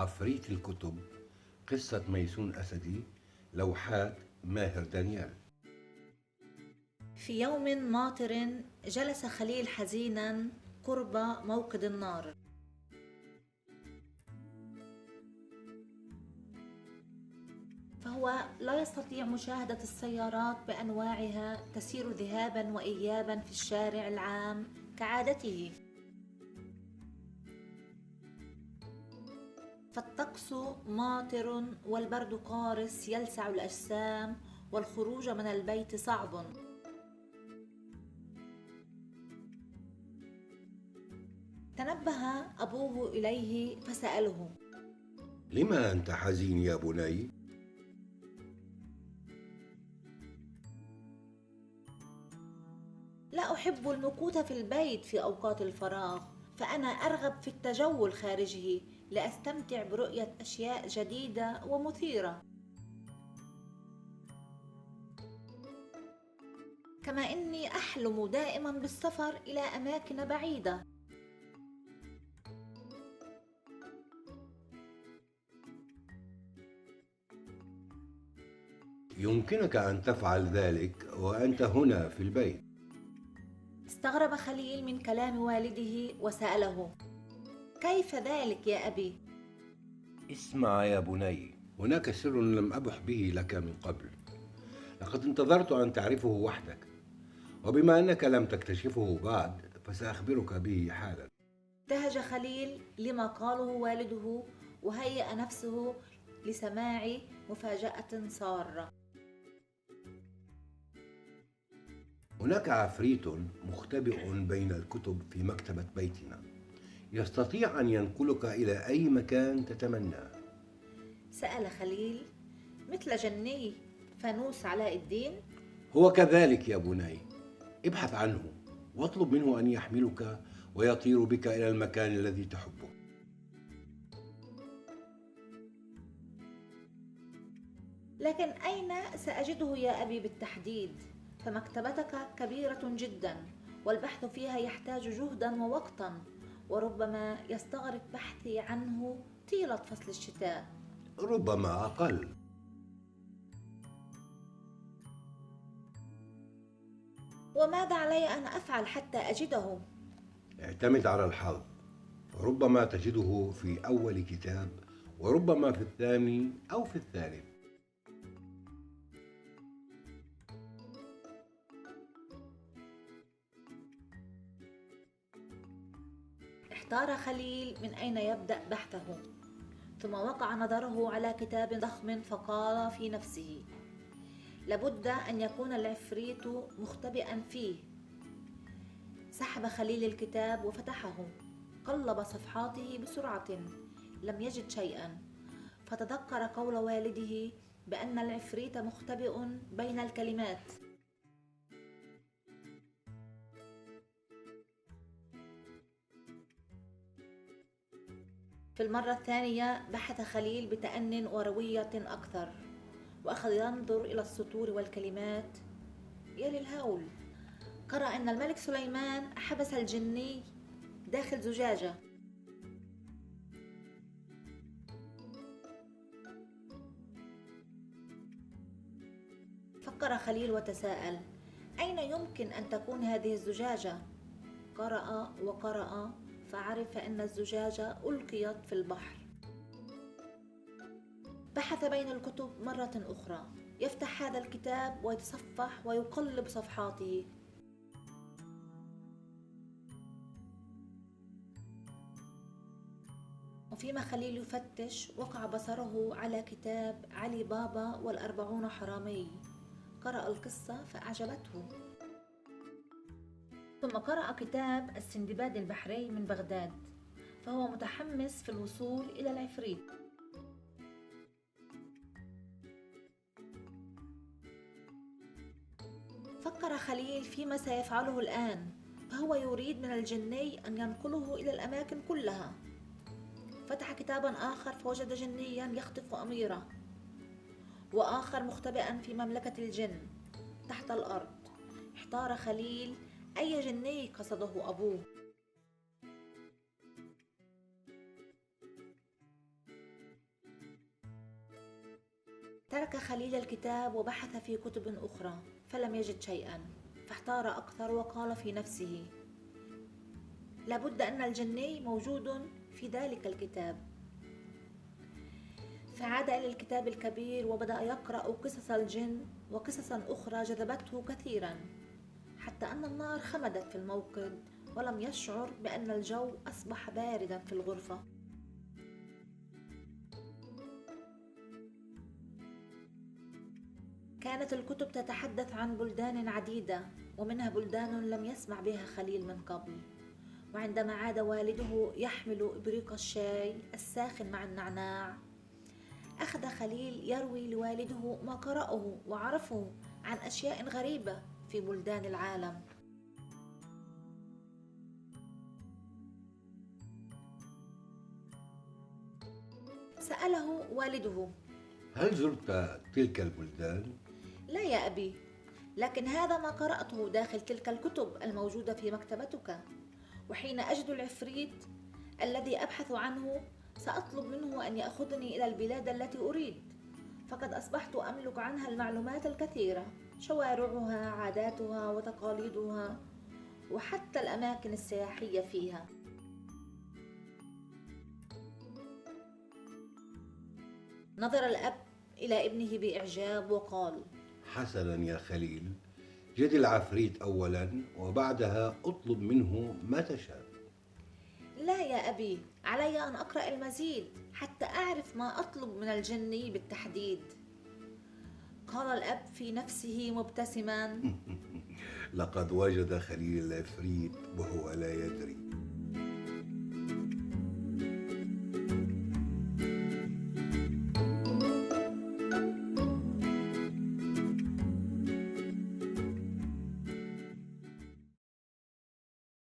عفريت الكتب، قصة ميسون أسدي، لوحات ماهر دانيال. في يوم ماطر جلس خليل حزينا قرب موقد النار، فهو لا يستطيع مشاهدة السيارات بأنواعها تسير ذهابا وإيابا في الشارع العام كعادته، فالطقس ماطر والبرد قارس يلسع الأجسام والخروج من البيت صعب. تنبه أبوه إليه فسأله: لما أنت حزين يا بني؟ لا أحب المكوث في البيت في أوقات الفراغ، فأنا أرغب في التجول خارجه لأستمتع برؤية أشياء جديدة ومثيرة، كما إني أحلم دائما بالسفر إلى أماكن بعيدة. يمكنك أن تفعل ذلك وأنت هنا في البيت. استغرب خليل من كلام والده وسأله: كيف ذلك يا أبي؟ اسمع يا بني، هناك سر لم أبح به لك من قبل. لقد انتظرت أن تعرفه وحدك، وبما أنك لم تكتشفه بعد فسأخبرك به حالا. ابتهج خليل لما قاله والده وهيأ نفسه لسماع مفاجأة سارة. هناك عفريت مختبئ بين الكتب في مكتبة بيتنا، يستطيع أن ينقلك إلى أي مكان تتمناه. سأل خليل: مثل جني فانوس علاء الدين؟ هو كذلك يا بني، ابحث عنه واطلب منه أن يحملك ويطير بك إلى المكان الذي تحبه. لكن أين سأجده يا أبي بالتحديد؟ فمكتبتك كبيرة جدا والبحث فيها يحتاج جهدا ووقتا، وربما يستغرق بحثي عنه طيلة فصل الشتاء. ربما أقل. وماذا علي أن أفعل حتى أجده؟ اعتمد على الحظ، ربما تجده في أول كتاب وربما في الثاني أو في الثالث. احتار خليل من أين يبدأ بحثه، ثم وقع نظره على كتاب ضخم فقال في نفسه: لابد أن يكون العفريت مختبئا فيه. سحب خليل الكتاب وفتحه، قلب صفحاته بسرعة، لم يجد شيئا، فتذكر قول والده بأن العفريت مختبئ بين الكلمات. في المرة الثانية بحث خليل بتأن وروية أكثر، وأخذ ينظر إلى السطور والكلمات. يا للهول! قرأ أن الملك سليمان حبس الجني داخل زجاجة. فكر خليل وتساءل: أين يمكن أن تكون هذه الزجاجة؟ قرأ وقرأ فعرف أن الزجاجة ألقيت في البحر. بحث بين الكتب مرة أخرى، يفتح هذا الكتاب ويتصفح ويقلب صفحاته. وفيما خليل يفتش وقع بصره على كتاب علي بابا والأربعون حرامي. قرأ القصة فأعجبته، ثم قرأ كتاب السندباد البحري من بغداد، فهو متحمس في الوصول إلى العفريت. فكر خليل فيما سيفعله الآن، فهو يريد من الجني أن ينقله إلى الأماكن كلها. فتح كتابا آخر فوجد جنيا يخطف أميرة، وآخر مختبئا في مملكة الجن تحت الأرض. احتار خليل أي جني قصده أبوه. ترك خليل الكتاب وبحث في كتب أخرى فلم يجد شيئا، فاحتار أكثر وقال في نفسه: لابد أن الجني موجود في ذلك الكتاب. فعاد إلى الكتاب الكبير وبدأ يقرأ قصص الجن وقصصا أخرى جذبته كثيرا، حتى أن النار خمدت في الموقد ولم يشعر بأن الجو أصبح باردا في الغرفة. كانت الكتب تتحدث عن بلدان عديدة، ومنها بلدان لم يسمع بها خليل من قبل. وعندما عاد والده يحمل إبريق الشاي الساخن مع النعناع، أخذ خليل يروي لوالده ما قرأه وعرفه عن أشياء غريبة في بلدان العالم. سأله والده: هل زرت تلك البلدان؟ لا يا أبي، لكن هذا ما قرأته داخل تلك الكتب الموجودة في مكتبتك، وحين أجد العفريت الذي أبحث عنه سأطلب منه أن يأخذني إلى البلاد التي أريد، فقد أصبحت أملك عنها المعلومات الكثيرة، شوارعها، عاداتها وتقاليدها، وحتى الأماكن السياحية فيها. نظر الأب إلى ابنه بإعجاب وقال: حسنا يا خليل، جد العفريت أولا وبعدها اطلب منه ما تشاء. لا يا أبي، علي أن أقرأ المزيد حتى أعرف ما أطلب من الجني بالتحديد. قال الأب في نفسه مبتسما: لقد وجد خليل العفريت وهو لا يدري.